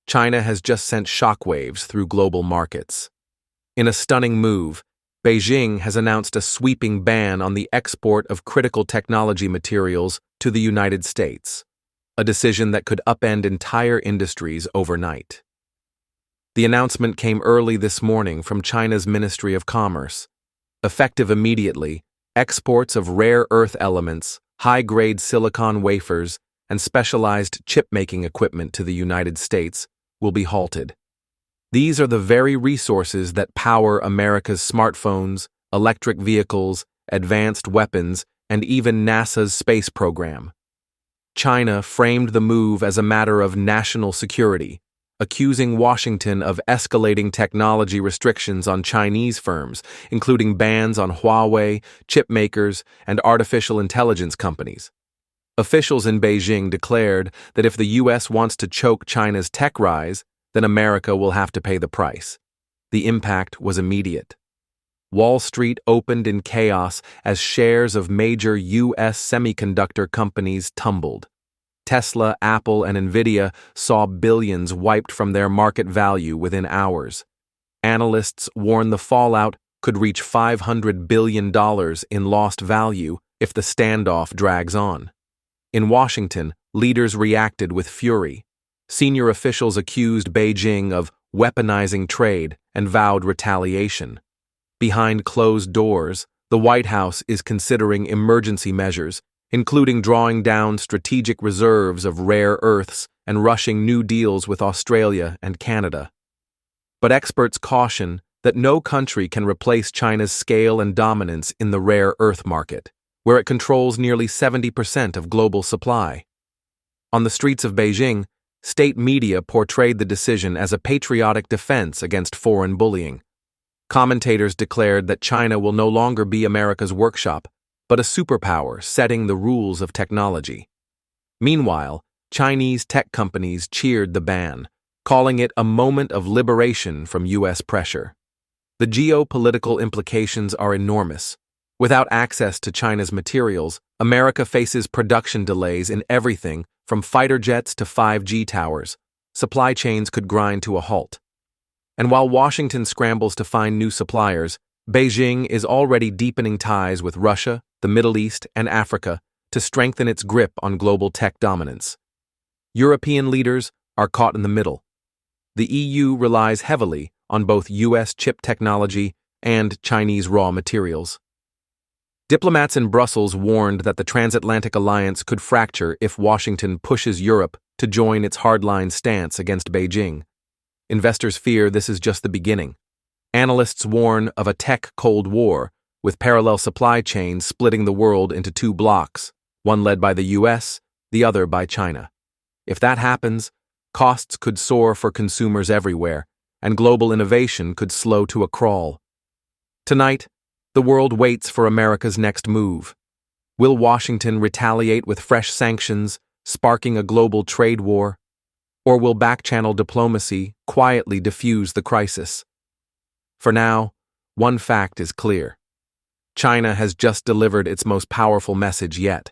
China has just sent shockwaves through global markets. In a stunning move, Beijing has announced a sweeping ban on the export of critical technology materials to the United States, a decision that could upend entire industries overnight. The announcement came early this morning from China's Ministry of Commerce. Effective immediately, exports of rare earth elements, high-grade silicon wafers, and specialized chip-making equipment to the United States will be halted. These are the very resources that power America's smartphones, electric vehicles, advanced weapons, and even NASA's space program. China framed the move as a matter of national security, accusing Washington of escalating technology restrictions on Chinese firms, including bans on Huawei, chip makers, and artificial intelligence companies. Officials in Beijing declared that if the U.S. wants to choke China's tech rise, then America will have to pay the price. The impact was immediate. Wall Street opened in chaos as shares of major U.S. semiconductor companies tumbled. Tesla, Apple, and Nvidia saw billions wiped from their market value within hours. Analysts warn the fallout could reach $500 billion in lost value if the standoff drags on. In Washington, leaders reacted with fury. Senior officials accused Beijing of weaponizing trade and vowed retaliation. Behind closed doors, the White House is considering emergency measures, including drawing down strategic reserves of rare earths and rushing new deals with Australia and Canada. But experts caution that no country can replace China's scale and dominance in the rare earth market, where it controls nearly 70% of global supply. On the streets of Beijing, state media portrayed the decision as a patriotic defense against foreign bullying. Commentators declared that China will no longer be America's workshop, but a superpower setting the rules of technology. Meanwhile, Chinese tech companies cheered the ban, calling it a moment of liberation from U.S. pressure. The geopolitical implications are enormous. Without access to China's materials, America faces production delays in everything from fighter jets to 5G towers. Supply chains could grind to a halt. And while Washington scrambles to find new suppliers, Beijing is already deepening ties with Russia, the Middle East, and Africa to strengthen its grip on global tech dominance. European leaders are caught in the middle. The EU relies heavily on both U.S. chip technology and Chinese raw materials. Diplomats in Brussels warned that the transatlantic alliance could fracture if Washington pushes Europe to join its hardline stance against Beijing. Investors fear this is just the beginning. Analysts warn of a tech Cold War, with parallel supply chains splitting the world into two blocks, one led by the U.S., the other by China. If that happens, costs could soar for consumers everywhere, and global innovation could slow to a crawl. Tonight, the world waits for America's next move. Will Washington retaliate with fresh sanctions, sparking a global trade war? Or will back-channel diplomacy quietly diffuse the crisis? For now, one fact is clear. China has just delivered its most powerful message yet.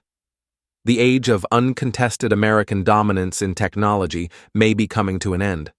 The age of uncontested American dominance in technology may be coming to an end.